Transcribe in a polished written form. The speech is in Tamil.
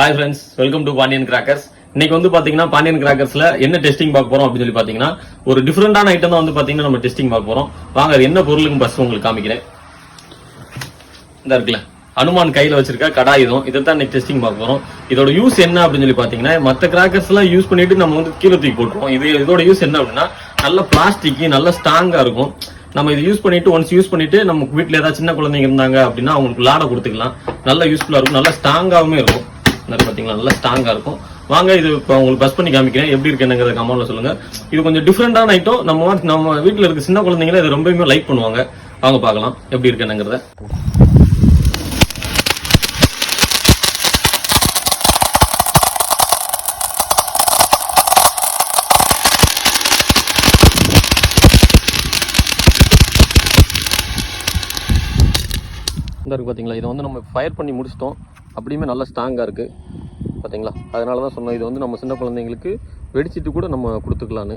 Hi friends, welcome to Pandian Crackers. இன்னைக்கு வந்து பாத்தீங்கன்னா பாண்டியன் கிராக்கர்ஸ்ல என்ன டெஸ்டிங் பார்க்க போறோம் அப்படின்னு சொல்லி பாத்தீங்கன்னா ஒரு டிஃபரெண்டான ஐட்டம் தான் வந்து பாத்தீங்கன்னா நம்ம டெஸ்டிங் பார்க்க போறோம். வாங்க அது என்ன பொருளுக்கு ஃபர்ஸ்ட் உங்களுக்கு காமிக்கிறேன். இந்த இருக்குல்ல அனுமான் கையில வச்சிருக்க கடாயுதம், இதைத்தான் இன்னைக்கு டெஸ்டிங் பார்க்க போறோம். இதோட யூஸ் என்ன அப்படின்னு சொல்லி பாத்தீங்கன்னா மத்த கிராக்கர்ஸ் எல்லாம் யூஸ் பண்ணிட்டு நம்ம வந்து கீழே தூக்கி போட்டுருவோம். இதோட யூஸ் என்ன அப்படின்னா நல்ல பிளாஸ்டிக், நல்ல ஸ்ட்ராங்கா இருக்கும். நம்ம இது யூஸ் பண்ணிட்டு ஒன்ஸ் யூஸ் பண்ணிட்டு நம்ம வீட்டுல ஏதாவது சின்ன குழந்தைங்க இருந்தாங்க அப்படின்னா அவங்களுக்கு விளாட கொடுத்துக்கலாம். நல்ல யூஸ்ஃபுல்லா இருக்கும், நல்ல ஸ்ட்ராங்காவுமே இருக்கும். பாத்தீங்களா நல்லா ஸ்ட்ராங்கா இருக்கும். வாங்க இது இப்போ உங்களுக்கு பஸ் பண்ணி காமிக்கிறேன், எப்படி இருக்கு என்னங்கிறத கமெண்ட்ல சொல்லுங்க. இது கொஞ்சம் டிஃபரெண்டான ஐட்டம். நம்ம வீட்டுல இருக்க சின்ன குழந்தைங்கள இதை ரொம்பவுமே லைக் பண்ணுவாங்க. வாங்க பார்க்கலாம் எப்படி இருக்கு என்னங்கிறத. இருக்கு பாத்தீங்களா, இதை வந்து நம்ம ஃபயர் பண்ணி முடிச்சிட்டோம். அப்படியுமே நல்லா ஸ்ட்ராங்கா இருக்கு பாத்தீங்களா. அதனால தான் சொன்னோம் இது வந்து நம்ம சின்ன குழந்தைங்களுக்கு வெடிச்சிட்டு கூட நம்ம கொடுத்துக்கலான்னு.